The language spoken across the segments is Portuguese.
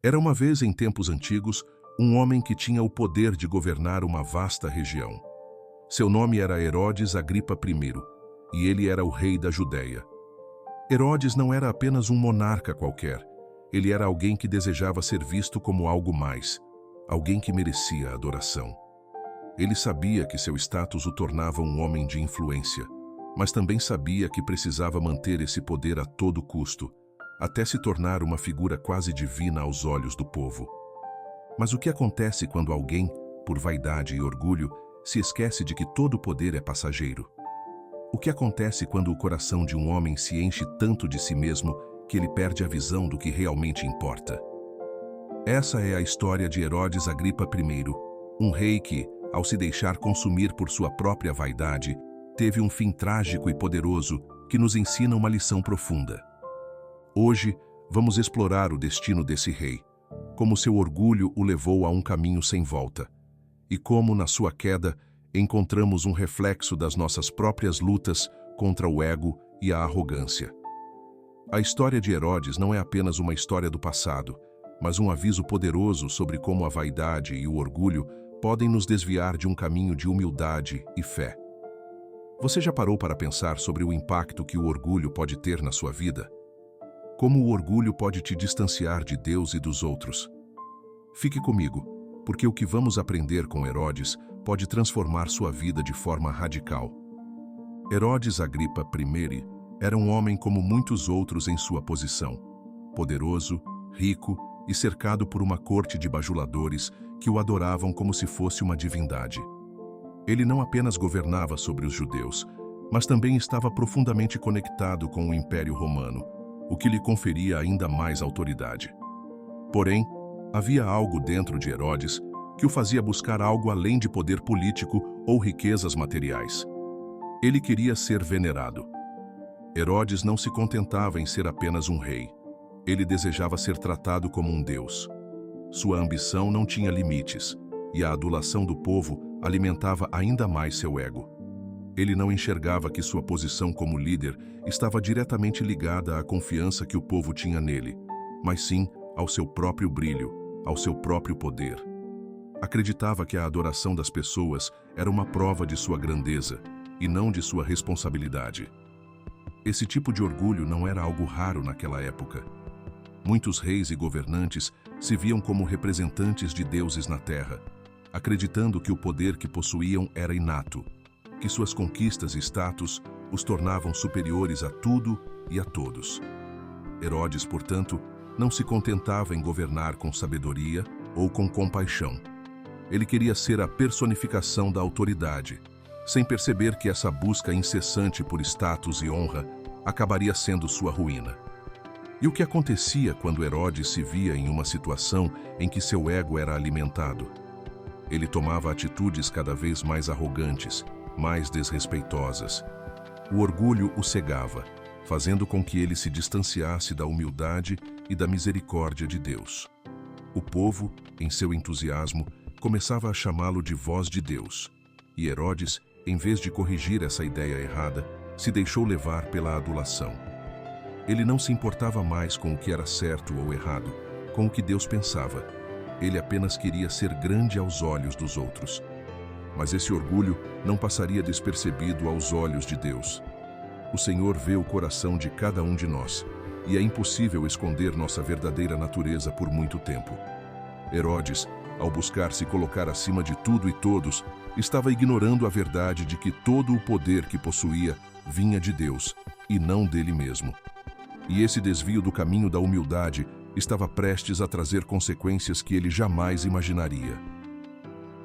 Era uma vez, em tempos antigos, um homem que tinha o poder de governar uma vasta região. Seu nome era Herodes Agripa I, e ele era o rei da Judéia. Herodes não era apenas um monarca qualquer. Ele era alguém que desejava ser visto como algo mais, alguém que merecia adoração. Ele sabia que seu status o tornava um homem de influência, mas também sabia que precisava manter esse poder a todo custo, até se tornar uma figura quase divina aos olhos do povo. Mas o que acontece quando alguém, por vaidade e orgulho, se esquece de que todo poder é passageiro? O que acontece quando o coração de um homem se enche tanto de si mesmo que ele perde a visão do que realmente importa? Essa é a história de Herodes Agripa I, um rei que, ao se deixar consumir por sua própria vaidade, teve um fim trágico e poderoso que nos ensina uma lição profunda. Hoje, vamos explorar o destino desse rei, como seu orgulho o levou a um caminho sem volta, e como, na sua queda, encontramos um reflexo das nossas próprias lutas contra o ego e a arrogância. A história de Herodes não é apenas uma história do passado, mas um aviso poderoso sobre como a vaidade e o orgulho podem nos desviar de um caminho de humildade e fé. Você já parou para pensar sobre o impacto que o orgulho pode ter na sua vida? Como o orgulho pode te distanciar de Deus e dos outros? Fique comigo, porque o que vamos aprender com Herodes pode transformar sua vida de forma radical. Herodes Agripa I era um homem como muitos outros em sua posição, poderoso, rico e cercado por uma corte de bajuladores que o adoravam como se fosse uma divindade. Ele não apenas governava sobre os judeus, mas também estava profundamente conectado com o Império Romano, o que lhe conferia ainda mais autoridade. Porém, havia algo dentro de Herodes que o fazia buscar algo além de poder político ou riquezas materiais. Ele queria ser venerado. Herodes não se contentava em ser apenas um rei. Ele desejava ser tratado como um deus. Sua ambição não tinha limites, e a adulação do povo alimentava ainda mais seu ego. Ele não enxergava que sua posição como líder estava diretamente ligada à confiança que o povo tinha nele, mas sim ao seu próprio brilho, ao seu próprio poder. Acreditava que a adoração das pessoas era uma prova de sua grandeza, e não de sua responsabilidade. Esse tipo de orgulho não era algo raro naquela época. Muitos reis e governantes se viam como representantes de deuses na terra, acreditando que o poder que possuíam era inato, que suas conquistas e status os tornavam superiores a tudo e a todos. Herodes, portanto, não se contentava em governar com sabedoria ou com compaixão. Ele queria ser a personificação da autoridade, sem perceber que essa busca incessante por status e honra acabaria sendo sua ruína. E o que acontecia quando Herodes se via em uma situação em que seu ego era alimentado? Ele tomava atitudes cada vez mais arrogantes, mais desrespeitosas. O orgulho o cegava, fazendo com que ele se distanciasse da humildade e da misericórdia de Deus. O povo, em seu entusiasmo, começava a chamá-lo de voz de Deus. E Herodes, em vez de corrigir essa ideia errada, se deixou levar pela adulação. Ele não se importava mais com o que era certo ou errado, com o que Deus pensava. Ele apenas queria ser grande aos olhos dos outros. Mas esse orgulho não passaria despercebido aos olhos de Deus. O Senhor vê o coração de cada um de nós, e é impossível esconder nossa verdadeira natureza por muito tempo. Herodes, ao buscar se colocar acima de tudo e todos, estava ignorando a verdade de que todo o poder que possuía vinha de Deus, e não dele mesmo. E esse desvio do caminho da humildade estava prestes a trazer consequências que ele jamais imaginaria.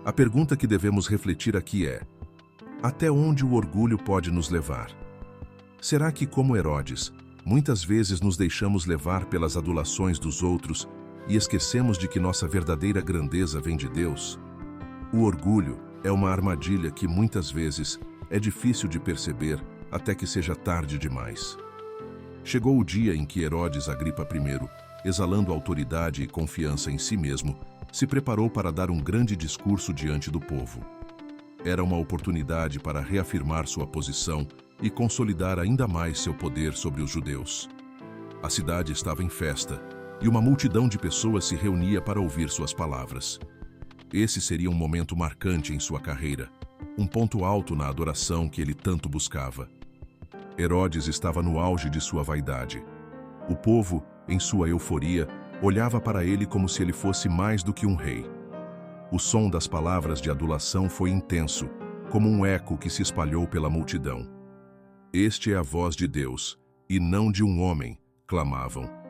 A pergunta que devemos refletir aqui é: até onde o orgulho pode nos levar? Será que, como Herodes, muitas vezes nos deixamos levar pelas adulações dos outros e esquecemos de que nossa verdadeira grandeza vem de Deus? O orgulho é uma armadilha que muitas vezes é difícil de perceber até que seja tarde demais. Chegou o dia em que Herodes Agripa I, exalando autoridade e confiança em si mesmo, se preparou para dar um grande discurso diante do povo. Era uma oportunidade para reafirmar sua posição e consolidar ainda mais seu poder sobre os judeus. A cidade estava em festa, e uma multidão de pessoas se reunia para ouvir suas palavras. Esse seria um momento marcante em sua carreira, um ponto alto na adoração que ele tanto buscava. Herodes estava no auge de sua vaidade. O povo, em sua euforia, olhava para ele como se ele fosse mais do que um rei. O som das palavras de adulação foi intenso, como um eco que se espalhou pela multidão. "Este é a voz de Deus, e não de um homem", clamavam.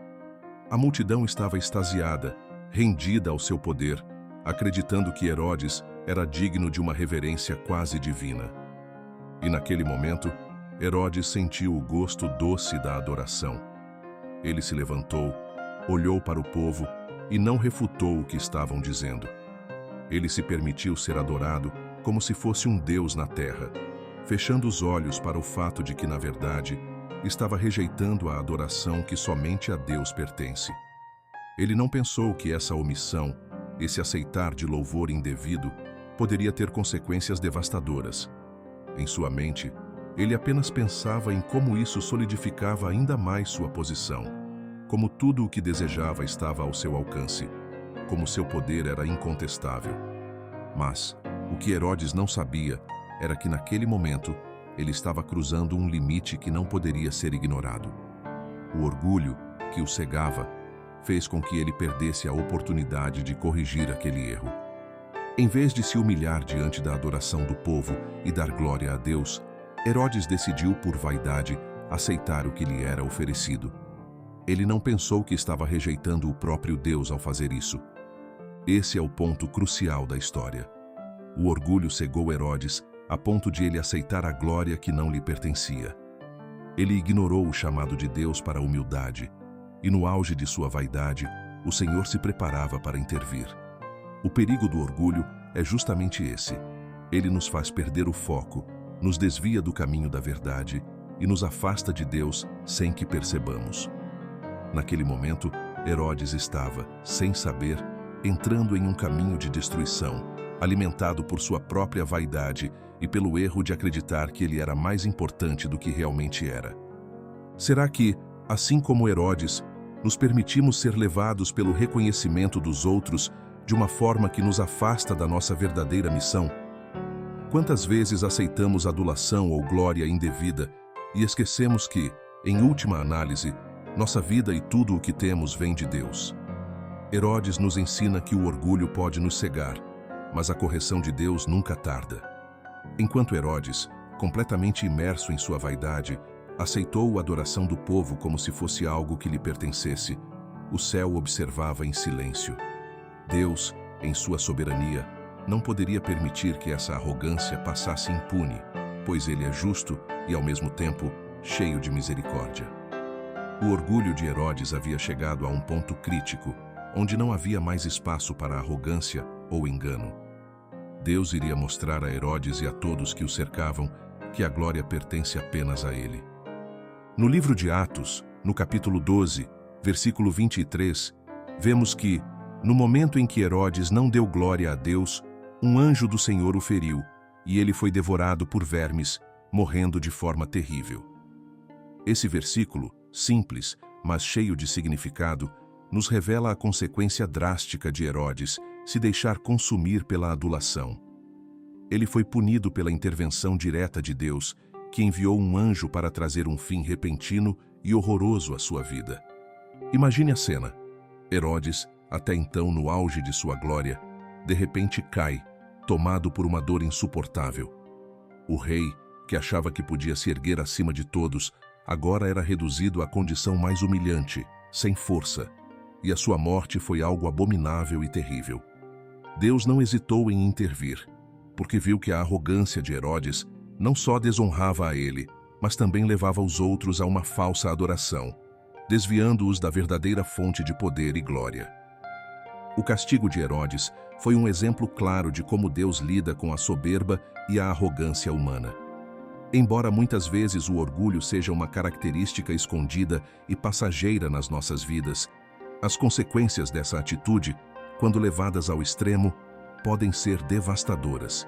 A multidão estava extasiada, rendida ao seu poder, acreditando que Herodes era digno de uma reverência quase divina. E naquele momento, Herodes sentiu o gosto doce da adoração. Ele se levantou, olhou para o povo e não refutou o que estavam dizendo. Ele se permitiu ser adorado como se fosse um deus na terra, fechando os olhos para o fato de que, na verdade, estava rejeitando a adoração que somente a Deus pertence. Ele não pensou que essa omissão, esse aceitar de louvor indevido, poderia ter consequências devastadoras. Em sua mente, ele apenas pensava em como isso solidificava ainda mais sua posição, como tudo o que desejava estava ao seu alcance, como seu poder era incontestável. Mas o que Herodes não sabia era que naquele momento ele estava cruzando um limite que não poderia ser ignorado. O orgulho, que o cegava, fez com que ele perdesse a oportunidade de corrigir aquele erro. Em vez de se humilhar diante da adoração do povo e dar glória a Deus, Herodes decidiu, por vaidade, aceitar o que lhe era oferecido. Ele não pensou que estava rejeitando o próprio Deus ao fazer isso. Esse é o ponto crucial da história. O orgulho cegou Herodes a ponto de ele aceitar a glória que não lhe pertencia. Ele ignorou o chamado de Deus para a humildade, e no auge de sua vaidade, o Senhor se preparava para intervir. O perigo do orgulho é justamente esse. Ele nos faz perder o foco, nos desvia do caminho da verdade e nos afasta de Deus sem que percebamos. Naquele momento, Herodes estava, sem saber, entrando em um caminho de destruição, alimentado por sua própria vaidade e pelo erro de acreditar que ele era mais importante do que realmente era. Será que, assim como Herodes, nos permitimos ser levados pelo reconhecimento dos outros de uma forma que nos afasta da nossa verdadeira missão? Quantas vezes aceitamos adulação ou glória indevida e esquecemos que, em última análise, nossa vida e tudo o que temos vem de Deus? Herodes nos ensina que o orgulho pode nos cegar, mas a correção de Deus nunca tarda. Enquanto Herodes, completamente imerso em sua vaidade, aceitou a adoração do povo como se fosse algo que lhe pertencesse, o céu observava em silêncio. Deus, em sua soberania, não poderia permitir que essa arrogância passasse impune, pois ele é justo e, ao mesmo tempo, cheio de misericórdia. O orgulho de Herodes havia chegado a um ponto crítico, onde não havia mais espaço para arrogância ou engano. Deus iria mostrar a Herodes e a todos que o cercavam que a glória pertence apenas a ele. No livro de Atos, no capítulo 12, versículo 23, vemos que, no momento em que Herodes não deu glória a Deus, um anjo do Senhor o feriu, e ele foi devorado por vermes, morrendo de forma terrível. Esse versículo, simples, mas cheio de significado, nos revela a consequência drástica de Herodes se deixar consumir pela adulação. Ele foi punido pela intervenção direta de Deus, que enviou um anjo para trazer um fim repentino e horroroso à sua vida. Imagine a cena. Herodes, até então no auge de sua glória, de repente cai, tomado por uma dor insuportável. O rei, que achava que podia se erguer acima de todos, agora era reduzido à condição mais humilhante, sem força, e a sua morte foi algo abominável e terrível. Deus não hesitou em intervir, porque viu que a arrogância de Herodes não só desonrava a ele, mas também levava os outros a uma falsa adoração, desviando-os da verdadeira fonte de poder e glória. O castigo de Herodes foi um exemplo claro de como Deus lida com a soberba e a arrogância humana. Embora muitas vezes o orgulho seja uma característica escondida e passageira nas nossas vidas, as consequências dessa atitude, quando levadas ao extremo, podem ser devastadoras.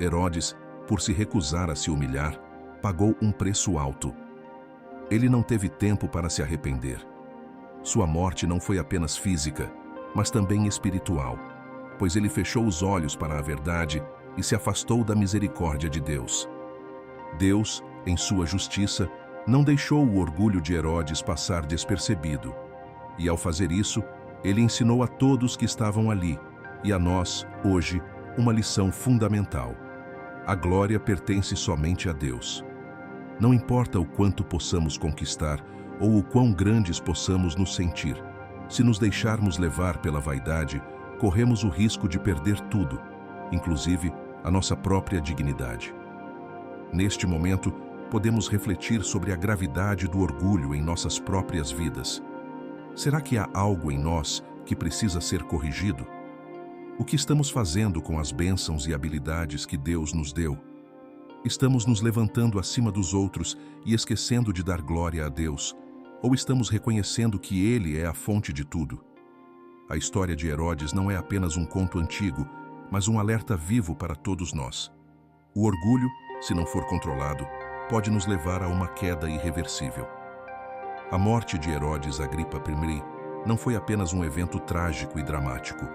Herodes, por se recusar a se humilhar, pagou um preço alto. Ele não teve tempo para se arrepender. Sua morte não foi apenas física, mas também espiritual, pois ele fechou os olhos para a verdade e se afastou da misericórdia de Deus. Deus, em sua justiça, não deixou o orgulho de Herodes passar despercebido. E ao fazer isso, ele ensinou a todos que estavam ali, e a nós, hoje, uma lição fundamental. A glória pertence somente a Deus. Não importa o quanto possamos conquistar ou o quão grandes possamos nos sentir, se nos deixarmos levar pela vaidade, corremos o risco de perder tudo, inclusive a nossa própria dignidade. Neste momento, podemos refletir sobre a gravidade do orgulho em nossas próprias vidas. Será que há algo em nós que precisa ser corrigido? O que estamos fazendo com as bênçãos e habilidades que Deus nos deu? Estamos nos levantando acima dos outros e esquecendo de dar glória a Deus? Ou estamos reconhecendo que Ele é a fonte de tudo? A história de Herodes não é apenas um conto antigo, mas um alerta vivo para todos nós. O orgulho, se não for controlado, pode nos levar a uma queda irreversível. A morte de Herodes Agripa I não foi apenas um evento trágico e dramático.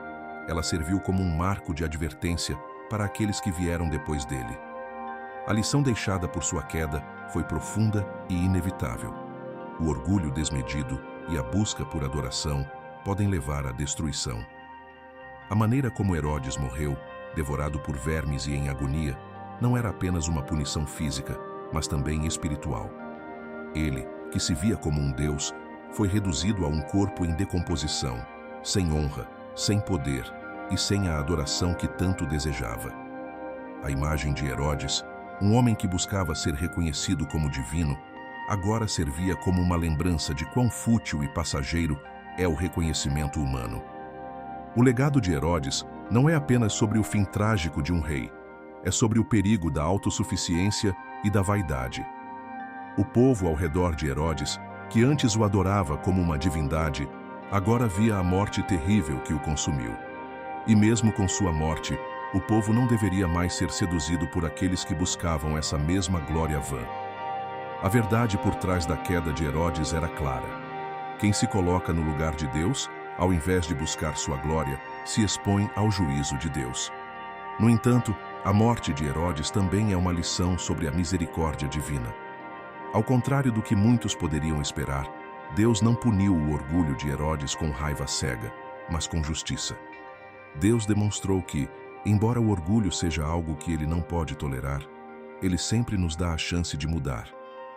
Ela serviu como um marco de advertência para aqueles que vieram depois dele. A lição deixada por sua queda foi profunda e inevitável. O orgulho desmedido e a busca por adoração podem levar à destruição. A maneira como Herodes morreu, devorado por vermes e em agonia, não era apenas uma punição física, mas também espiritual. Ele, que se via como um deus, foi reduzido a um corpo em decomposição, sem honra, sem poder e sem a adoração que tanto desejava. A imagem de Herodes, um homem que buscava ser reconhecido como divino, agora servia como uma lembrança de quão fútil e passageiro é o reconhecimento humano. O legado de Herodes não é apenas sobre o fim trágico de um rei, é sobre o perigo da autossuficiência e da vaidade. O povo ao redor de Herodes, que antes o adorava como uma divindade, agora via a morte terrível que o consumiu. E mesmo com sua morte, o povo não deveria mais ser seduzido por aqueles que buscavam essa mesma glória vã. A verdade por trás da queda de Herodes era clara. Quem se coloca no lugar de Deus, ao invés de buscar sua glória, se expõe ao juízo de Deus. No entanto, a morte de Herodes também é uma lição sobre a misericórdia divina. Ao contrário do que muitos poderiam esperar, Deus não puniu o orgulho de Herodes com raiva cega, mas com justiça. Deus demonstrou que, embora o orgulho seja algo que ele não pode tolerar, ele sempre nos dá a chance de mudar,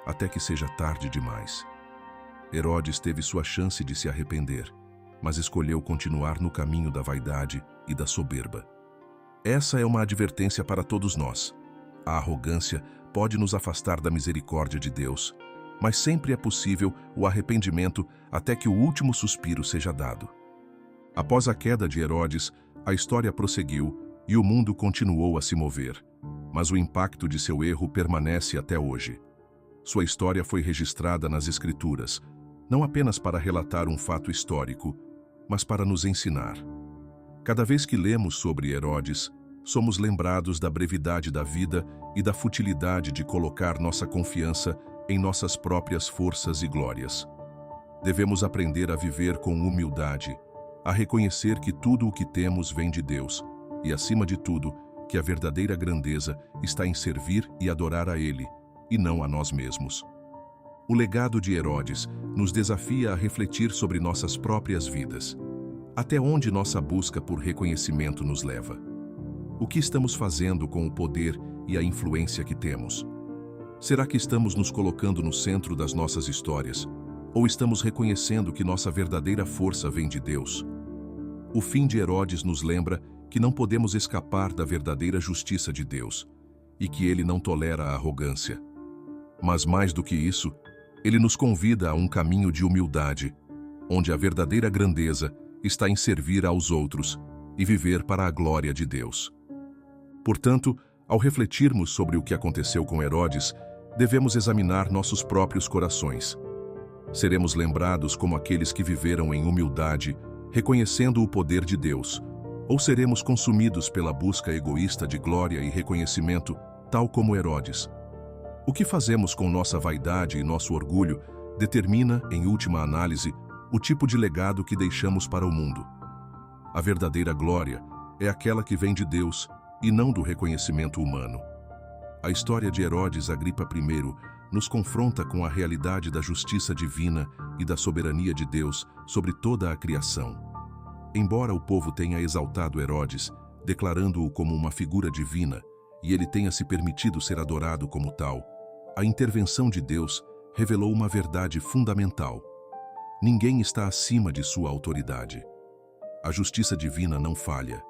até que seja tarde demais. Herodes teve sua chance de se arrepender, mas escolheu continuar no caminho da vaidade e da soberba. Essa é uma advertência para todos nós. A arrogância pode nos afastar da misericórdia de Deus, mas sempre é possível o arrependimento até que o último suspiro seja dado. Após a queda de Herodes, a história prosseguiu e o mundo continuou a se mover, mas o impacto de seu erro permanece até hoje. Sua história foi registrada nas Escrituras, não apenas para relatar um fato histórico, mas para nos ensinar. Cada vez que lemos sobre Herodes, somos lembrados da brevidade da vida e da futilidade de colocar nossa confiança em nossas próprias forças e glórias. Devemos aprender a viver com humildade, a reconhecer que tudo o que temos vem de Deus e, acima de tudo, que a verdadeira grandeza está em servir e adorar a Ele, e não a nós mesmos. O legado de Herodes nos desafia a refletir sobre nossas próprias vidas. Até onde nossa busca por reconhecimento nos leva? O que estamos fazendo com o poder e a influência que temos? Será que estamos nos colocando no centro das nossas histórias? Ou estamos reconhecendo que nossa verdadeira força vem de Deus? O fim de Herodes nos lembra que não podemos escapar da verdadeira justiça de Deus e que Ele não tolera a arrogância. Mas mais do que isso, Ele nos convida a um caminho de humildade, onde a verdadeira grandeza está em servir aos outros e viver para a glória de Deus. Portanto, ao refletirmos sobre o que aconteceu com Herodes, devemos examinar nossos próprios corações. Seremos lembrados como aqueles que viveram em humildade, reconhecendo o poder de Deus, ou seremos consumidos pela busca egoísta de glória e reconhecimento, tal como Herodes? O que fazemos com nossa vaidade e nosso orgulho determina, em última análise, o tipo de legado que deixamos para o mundo. A verdadeira glória é aquela que vem de Deus e não do reconhecimento humano. A história de Herodes Agripa I nos confronta com a realidade da justiça divina e da soberania de Deus sobre toda a criação. Embora o povo tenha exaltado Herodes, declarando-o como uma figura divina, e ele tenha se permitido ser adorado como tal, a intervenção de Deus revelou uma verdade fundamental. Ninguém está acima de sua autoridade. A justiça divina não falha.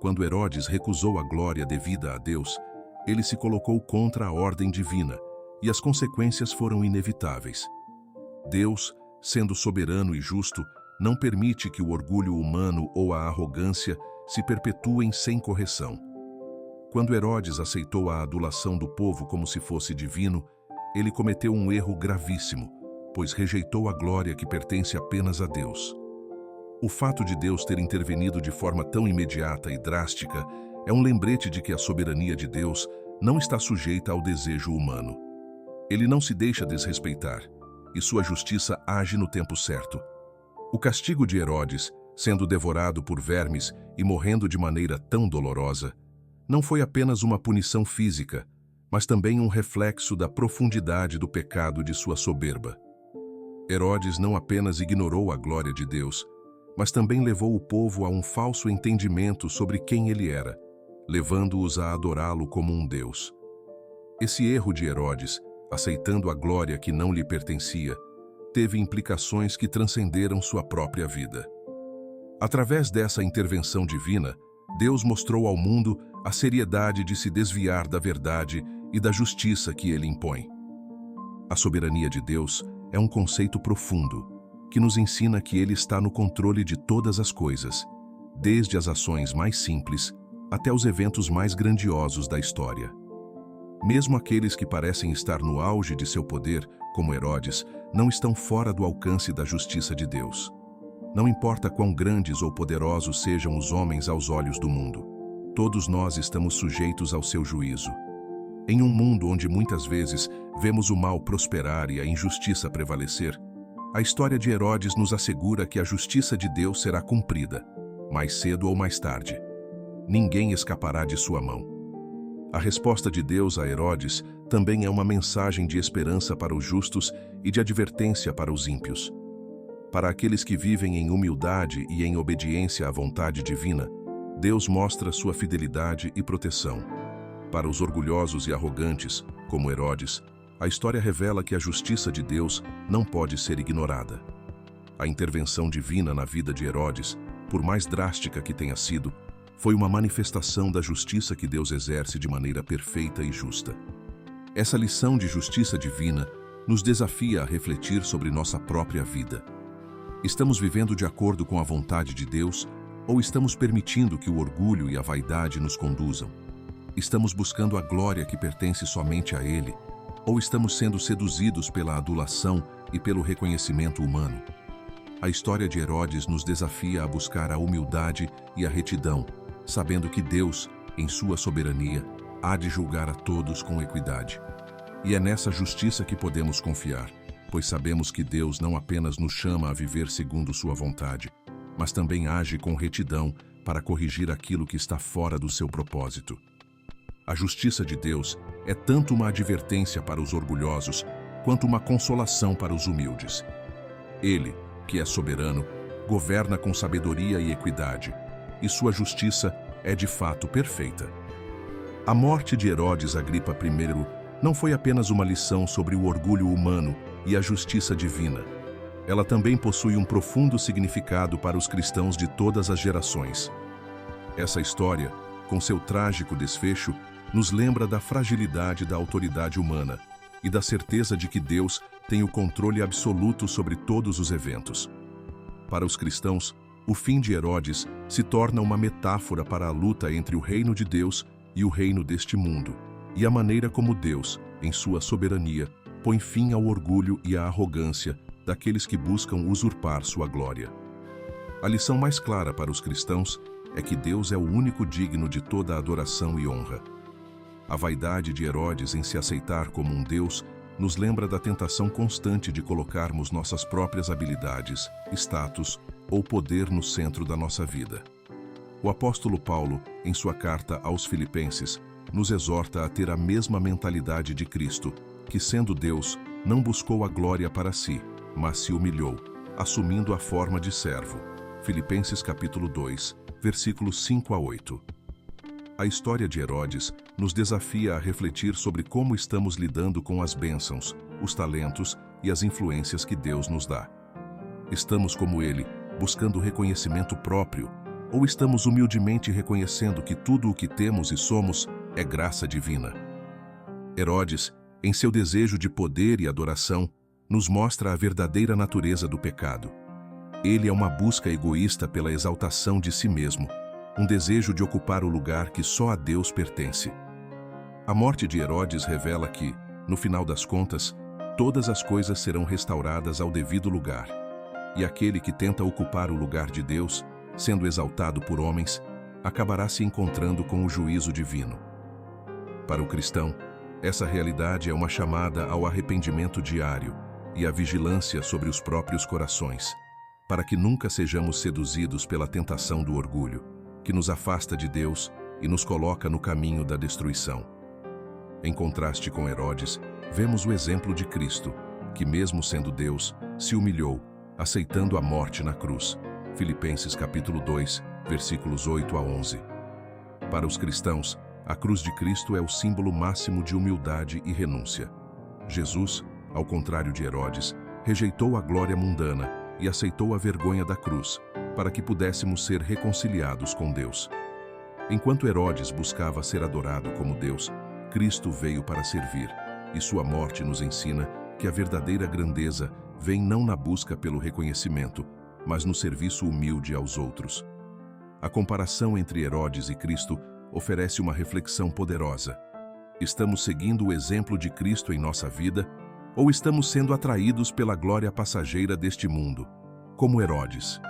Quando Herodes recusou a glória devida a Deus, ele se colocou contra a ordem divina, e as consequências foram inevitáveis. Deus, sendo soberano e justo, não permite que o orgulho humano ou a arrogância se perpetuem sem correção. Quando Herodes aceitou a adulação do povo como se fosse divino, ele cometeu um erro gravíssimo, pois rejeitou a glória que pertence apenas a Deus. O fato de Deus ter intervenido de forma tão imediata e drástica é um lembrete de que a soberania de Deus não está sujeita ao desejo humano. Ele não se deixa desrespeitar, e sua justiça age no tempo certo. O castigo de Herodes, sendo devorado por vermes e morrendo de maneira tão dolorosa, não foi apenas uma punição física, mas também um reflexo da profundidade do pecado de sua soberba. Herodes não apenas ignorou a glória de Deus, mas também levou o povo a um falso entendimento sobre quem ele era, levando-os a adorá-lo como um Deus. Esse erro de Herodes, aceitando a glória que não lhe pertencia, teve implicações que transcenderam sua própria vida. Através dessa intervenção divina, Deus mostrou ao mundo a seriedade de se desviar da verdade e da justiça que ele impõe. A soberania de Deus é um conceito profundo, que nos ensina que ele está no controle de todas as coisas, desde as ações mais simples até os eventos mais grandiosos da história. Mesmo aqueles que parecem estar no auge de seu poder, como Herodes, não estão fora do alcance da justiça de Deus. Não importa quão grandes ou poderosos sejam os homens aos olhos do mundo, todos nós estamos sujeitos ao seu juízo. Em um mundo onde muitas vezes vemos o mal prosperar e a injustiça prevalecer, a história de Herodes nos assegura que a justiça de Deus será cumprida, mais cedo ou mais tarde. Ninguém escapará de sua mão. A resposta de Deus a Herodes também é uma mensagem de esperança para os justos e de advertência para os ímpios. Para aqueles que vivem em humildade e em obediência à vontade divina, Deus mostra sua fidelidade e proteção. Para os orgulhosos e arrogantes, como Herodes, a história revela que a justiça de Deus não pode ser ignorada. A intervenção divina na vida de Herodes, por mais drástica que tenha sido, foi uma manifestação da justiça que Deus exerce de maneira perfeita e justa. Essa lição de justiça divina nos desafia a refletir sobre nossa própria vida. Estamos vivendo de acordo com a vontade de Deus ou estamos permitindo que o orgulho e a vaidade nos conduzam? Estamos buscando a glória que pertence somente a Ele ou estamos sendo seduzidos pela adulação e pelo reconhecimento humano? A história de Herodes nos desafia a buscar a humildade e a retidão, sabendo que Deus, em sua soberania, há de julgar a todos com equidade. E é nessa justiça que podemos confiar, pois sabemos que Deus não apenas nos chama a viver segundo sua vontade, mas também age com retidão para corrigir aquilo que está fora do seu propósito. A justiça de Deus é tanto uma advertência para os orgulhosos, quanto uma consolação para os humildes. Ele, que é soberano, governa com sabedoria e equidade, e sua justiça é de fato perfeita. A morte de Herodes Agripa I não foi apenas uma lição sobre o orgulho humano e a justiça divina. Ela também possui um profundo significado para os cristãos de todas as gerações. Essa história, com seu trágico desfecho, nos lembra da fragilidade da autoridade humana e da certeza de que Deus tem o controle absoluto sobre todos os eventos. Para os cristãos, o fim de Herodes se torna uma metáfora para a luta entre o reino de Deus e o reino deste mundo, e a maneira como Deus, em sua soberania, põe fim ao orgulho e à arrogância daqueles que buscam usurpar sua glória. A lição mais clara para os cristãos é que Deus é o único digno de toda adoração e honra. A vaidade de Herodes em se aceitar como um Deus nos lembra da tentação constante de colocarmos nossas próprias habilidades, status ou poder no centro da nossa vida. O apóstolo Paulo, em sua carta aos Filipenses, nos exorta a ter a mesma mentalidade de Cristo, que, sendo Deus, não buscou a glória para si, mas se humilhou, assumindo a forma de servo. Filipenses capítulo 2, versículos 5 a 8. A história de Herodes nos desafia a refletir sobre como estamos lidando com as bênçãos, os talentos e as influências que Deus nos dá. Estamos como ele, buscando reconhecimento próprio, ou estamos humildemente reconhecendo que tudo o que temos e somos é graça divina? Herodes, em seu desejo de poder e adoração, nos mostra a verdadeira natureza do pecado. Ele é uma busca egoísta pela exaltação de si mesmo, um desejo de ocupar o lugar que só a Deus pertence. A morte de Herodes revela que, no final das contas, todas as coisas serão restauradas ao devido lugar, e aquele que tenta ocupar o lugar de Deus, sendo exaltado por homens, acabará se encontrando com o juízo divino. Para o cristão, essa realidade é uma chamada ao arrependimento diário e à vigilância sobre os próprios corações, para que nunca sejamos seduzidos pela tentação do orgulho, que nos afasta de Deus e nos coloca no caminho da destruição. Em contraste com Herodes, vemos o exemplo de Cristo, que mesmo sendo Deus, se humilhou, aceitando a morte na cruz. Filipenses capítulo 2, versículos 8 a 11. Para os cristãos, a cruz de Cristo é o símbolo máximo de humildade e renúncia. Jesus, ao contrário de Herodes, rejeitou a glória mundana e aceitou a vergonha da cruz, para que pudéssemos ser reconciliados com Deus. Enquanto Herodes buscava ser adorado como Deus, Cristo veio para servir, e sua morte nos ensina que a verdadeira grandeza vem não na busca pelo reconhecimento, mas no serviço humilde aos outros. A comparação entre Herodes e Cristo oferece uma reflexão poderosa. Estamos seguindo o exemplo de Cristo em nossa vida, ou estamos sendo atraídos pela glória passageira deste mundo, como Herodes?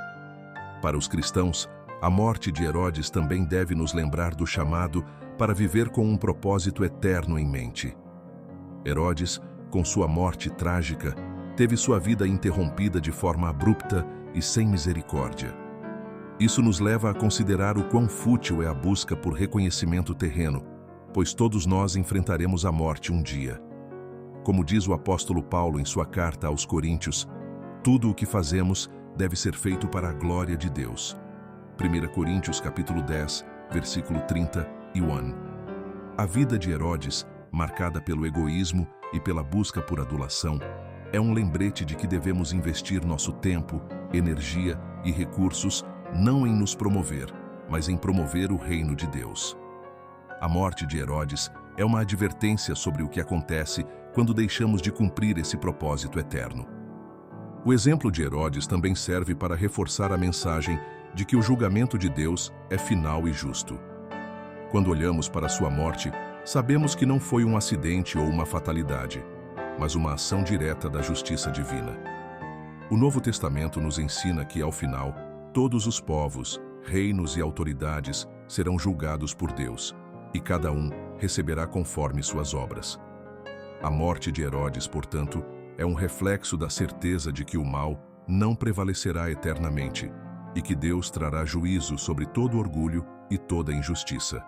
Para os cristãos, a morte de Herodes também deve nos lembrar do chamado para viver com um propósito eterno em mente. Herodes, com sua morte trágica, teve sua vida interrompida de forma abrupta e sem misericórdia. Isso nos leva a considerar o quão fútil é a busca por reconhecimento terreno, pois todos nós enfrentaremos a morte um dia. Como diz o apóstolo Paulo em sua carta aos Coríntios, tudo o que fazemos deve ser feito para a glória de Deus. 1 Coríntios capítulo 10, versículo 31. A vida de Herodes, marcada pelo egoísmo e pela busca por adulação, é um lembrete de que devemos investir nosso tempo, energia e recursos não em nos promover, mas em promover o reino de Deus. A morte de Herodes é uma advertência sobre o que acontece quando deixamos de cumprir esse propósito eterno. O exemplo de Herodes também serve para reforçar a mensagem de que o julgamento de Deus é final e justo. Quando olhamos para sua morte, sabemos que não foi um acidente ou uma fatalidade, mas uma ação direta da justiça divina. O Novo Testamento nos ensina que, ao final, todos os povos, reinos e autoridades serão julgados por Deus, e cada um receberá conforme suas obras. A morte de Herodes, portanto, é um reflexo da certeza de que o mal não prevalecerá eternamente e que Deus trará juízo sobre todo orgulho e toda injustiça.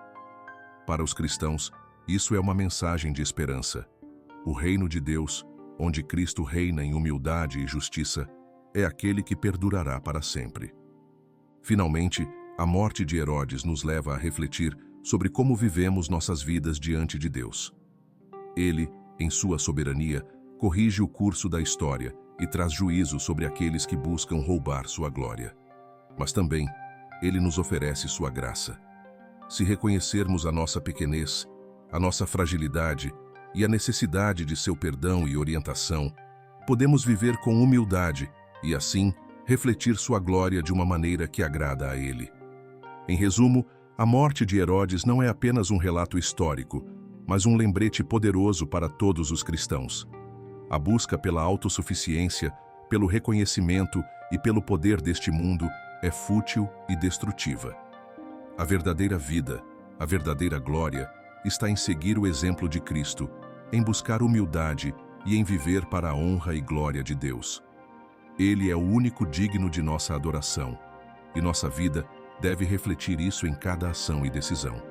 Para os cristãos, isso é uma mensagem de esperança. O reino de Deus, onde Cristo reina em humildade e justiça, é aquele que perdurará para sempre. Finalmente, a morte de Herodes nos leva a refletir sobre como vivemos nossas vidas diante de Deus. Ele, em sua soberania, corrige o curso da história e traz juízo sobre aqueles que buscam roubar sua glória. Mas também, ele nos oferece sua graça. Se reconhecermos a nossa pequenez, a nossa fragilidade e a necessidade de seu perdão e orientação, podemos viver com humildade e, assim, refletir sua glória de uma maneira que agrada a ele. Em resumo, a morte de Herodes não é apenas um relato histórico, mas um lembrete poderoso para todos os cristãos. A busca pela autossuficiência, pelo reconhecimento e pelo poder deste mundo é fútil e destrutiva. A verdadeira vida, a verdadeira glória, está em seguir o exemplo de Cristo, em buscar humildade e em viver para a honra e glória de Deus. Ele é o único digno de nossa adoração, e nossa vida deve refletir isso em cada ação e decisão.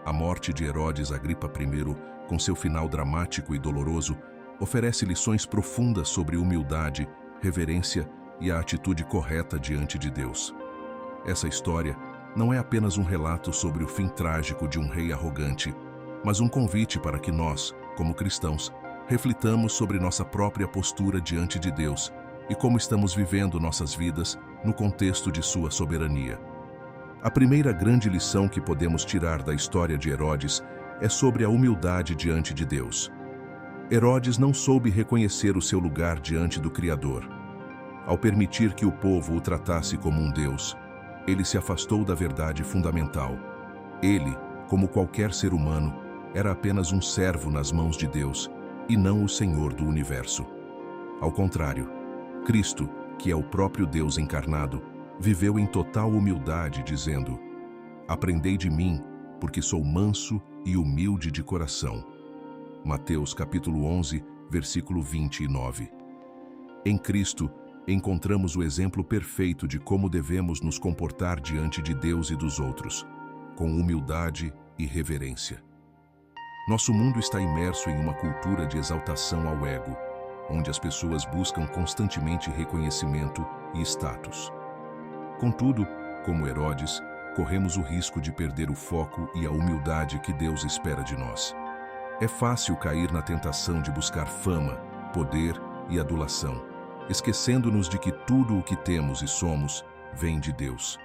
A morte de Herodes Agripa I, com seu final dramático e doloroso, oferece lições profundas sobre humildade, reverência e a atitude correta diante de Deus. Essa história não é apenas um relato sobre o fim trágico de um rei arrogante, mas um convite para que nós, como cristãos, reflitamos sobre nossa própria postura diante de Deus e como estamos vivendo nossas vidas no contexto de sua soberania. A primeira grande lição que podemos tirar da história de Herodes é sobre a humildade diante de Deus. Herodes não soube reconhecer o seu lugar diante do Criador. Ao permitir que o povo o tratasse como um Deus, ele se afastou da verdade fundamental. Ele, como qualquer ser humano, era apenas um servo nas mãos de Deus e não o Senhor do universo. Ao contrário, Cristo, que é o próprio Deus encarnado, viveu em total humildade, dizendo: "Aprendei de mim, porque sou manso e humilde de coração." Mateus capítulo 11, versículo 29. Em Cristo, encontramos o exemplo perfeito de como devemos nos comportar diante de Deus e dos outros, com humildade e reverência. Nosso mundo está imerso em uma cultura de exaltação ao ego, onde as pessoas buscam constantemente reconhecimento e status. Contudo, como Herodes, corremos o risco de perder o foco e a humildade que Deus espera de nós. É fácil cair na tentação de buscar fama, poder e adulação, esquecendo-nos de que tudo o que temos e somos vem de Deus.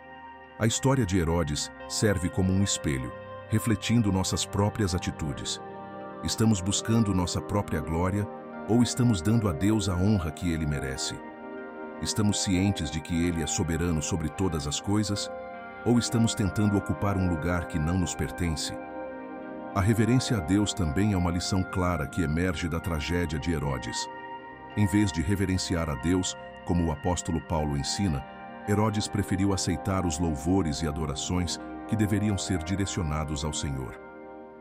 A história de Herodes serve como um espelho, refletindo nossas próprias atitudes. Estamos buscando nossa própria glória ou estamos dando a Deus a honra que Ele merece? Estamos cientes de que Ele é soberano sobre todas as coisas ou estamos tentando ocupar um lugar que não nos pertence? A reverência a Deus também é uma lição clara que emerge da tragédia de Herodes. Em vez de reverenciar a Deus, como o apóstolo Paulo ensina, Herodes preferiu aceitar os louvores e adorações que deveriam ser direcionados ao Senhor.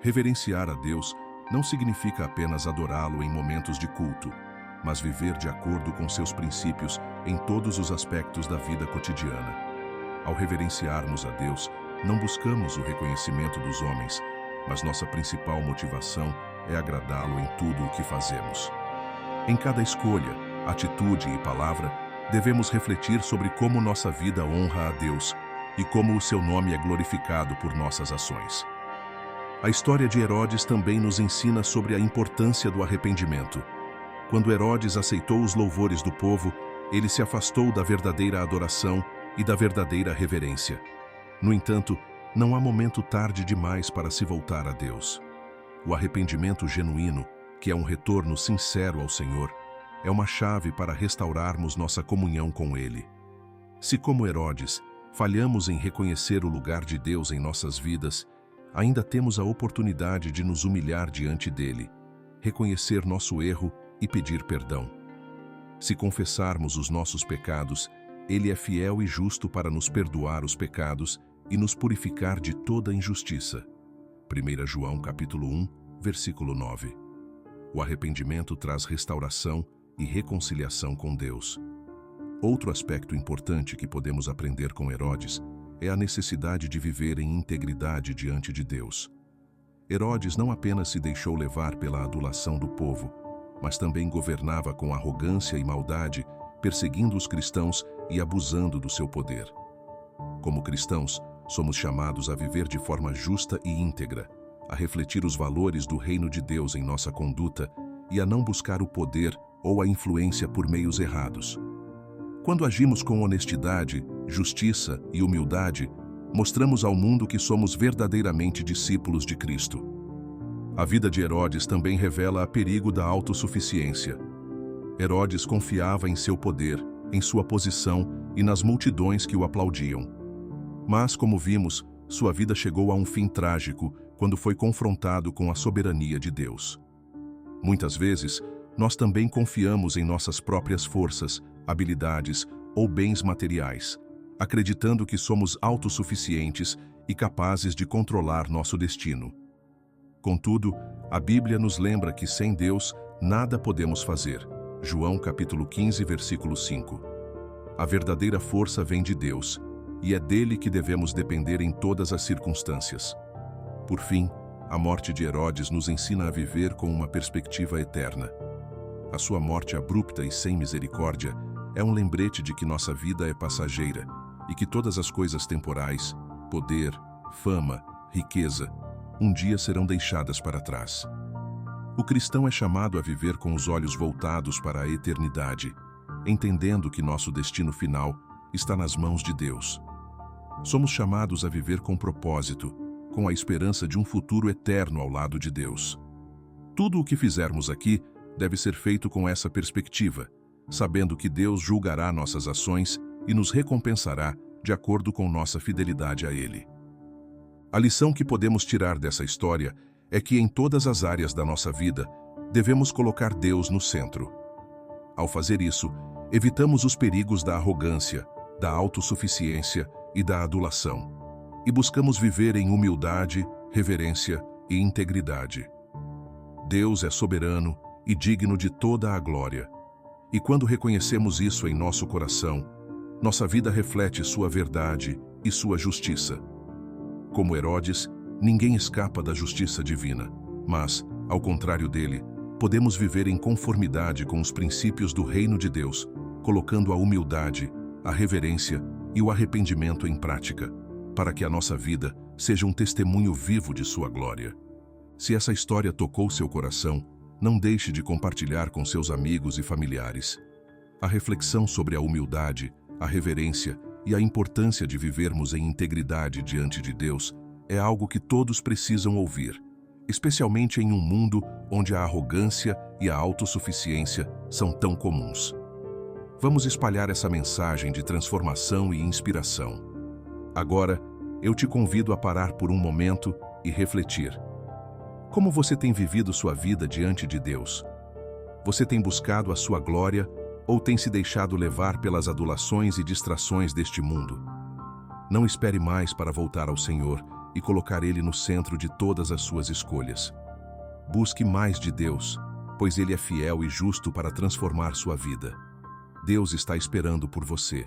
Reverenciar a Deus não significa apenas adorá-lo em momentos de culto, mas viver de acordo com seus princípios em todos os aspectos da vida cotidiana. Ao reverenciarmos a Deus, não buscamos o reconhecimento dos homens, mas nossa principal motivação é agradá-lo em tudo o que fazemos. Em cada escolha, atitude e palavra, devemos refletir sobre como nossa vida honra a Deus e como o seu nome é glorificado por nossas ações. A história de Herodes também nos ensina sobre a importância do arrependimento. Quando Herodes aceitou os louvores do povo, ele se afastou da verdadeira adoração e da verdadeira reverência. No entanto, não há momento tarde demais para se voltar a Deus. O arrependimento genuíno, que é um retorno sincero ao Senhor, é uma chave para restaurarmos nossa comunhão com Ele. Se, como Herodes, falhamos em reconhecer o lugar de Deus em nossas vidas, ainda temos a oportunidade de nos humilhar diante dele, reconhecer nosso erro e pedir perdão. Se confessarmos os nossos pecados, Ele é fiel e justo para nos perdoar os pecados e nos purificar de toda injustiça. 1 João capítulo 1, versículo 9. O arrependimento traz restauração e reconciliação com Deus. Outro aspecto importante que podemos aprender com Herodes é a necessidade de viver em integridade diante de Deus. Herodes não apenas se deixou levar pela adulação do povo, mas também governava com arrogância e maldade, perseguindo os cristãos e abusando do seu poder. Como cristãos, somos chamados a viver de forma justa e íntegra, a refletir os valores do reino de Deus em nossa conduta e a não buscar o poder ou a influência por meios errados. Quando agimos com honestidade, justiça e humildade, mostramos ao mundo que somos verdadeiramente discípulos de Cristo. A vida de Herodes também revela o perigo da autossuficiência. Herodes confiava em seu poder, em sua posição e nas multidões que o aplaudiam. Mas, como vimos, sua vida chegou a um fim trágico quando foi confrontado com a soberania de Deus. Muitas vezes, nós também confiamos em nossas próprias forças, habilidades ou bens materiais, acreditando que somos autossuficientes e capazes de controlar nosso destino. Contudo, a Bíblia nos lembra que sem Deus, nada podemos fazer. João capítulo 15, versículo 5. A verdadeira força vem de Deus, e é dele que devemos depender em todas as circunstâncias. Por fim, a morte de Herodes nos ensina a viver com uma perspectiva eterna. A sua morte abrupta e sem misericórdia é um lembrete de que nossa vida é passageira e que todas as coisas temporais, poder, fama, riqueza, um dia serão deixadas para trás. O cristão é chamado a viver com os olhos voltados para a eternidade, entendendo que nosso destino final está nas mãos de Deus. Somos chamados a viver com propósito, com a esperança de um futuro eterno ao lado de Deus. Tudo o que fizermos aqui deve ser feito com essa perspectiva, sabendo que Deus julgará nossas ações e nos recompensará de acordo com nossa fidelidade a Ele. A lição que podemos tirar dessa história é que em todas as áreas da nossa vida, devemos colocar Deus no centro. Ao fazer isso, evitamos os perigos da arrogância, da autossuficiência e da adulação, e buscamos viver em humildade, reverência e integridade. Deus é soberano e digno de toda a glória, e quando reconhecemos isso em nosso coração, nossa vida reflete sua verdade e sua justiça. Como Herodes, ninguém escapa da justiça divina, mas, ao contrário dele, podemos viver em conformidade com os princípios do reino de Deus, colocando a humildade, a reverência e o arrependimento em prática, para que a nossa vida seja um testemunho vivo de sua glória. Se essa história tocou seu coração, não deixe de compartilhar com seus amigos e familiares. A reflexão sobre a humildade, a reverência e a importância de vivermos em integridade diante de Deus é algo que todos precisam ouvir, especialmente em um mundo onde a arrogância e a autossuficiência são tão comuns. Vamos espalhar essa mensagem de transformação e inspiração. Agora, eu te convido a parar por um momento e refletir. Como você tem vivido sua vida diante de Deus? Você tem buscado a sua glória ou tem se deixado levar pelas adulações e distrações deste mundo? Não espere mais para voltar ao Senhor e colocar Ele no centro de todas as suas escolhas. Busque mais de Deus, pois Ele é fiel e justo para transformar sua vida. Deus está esperando por você.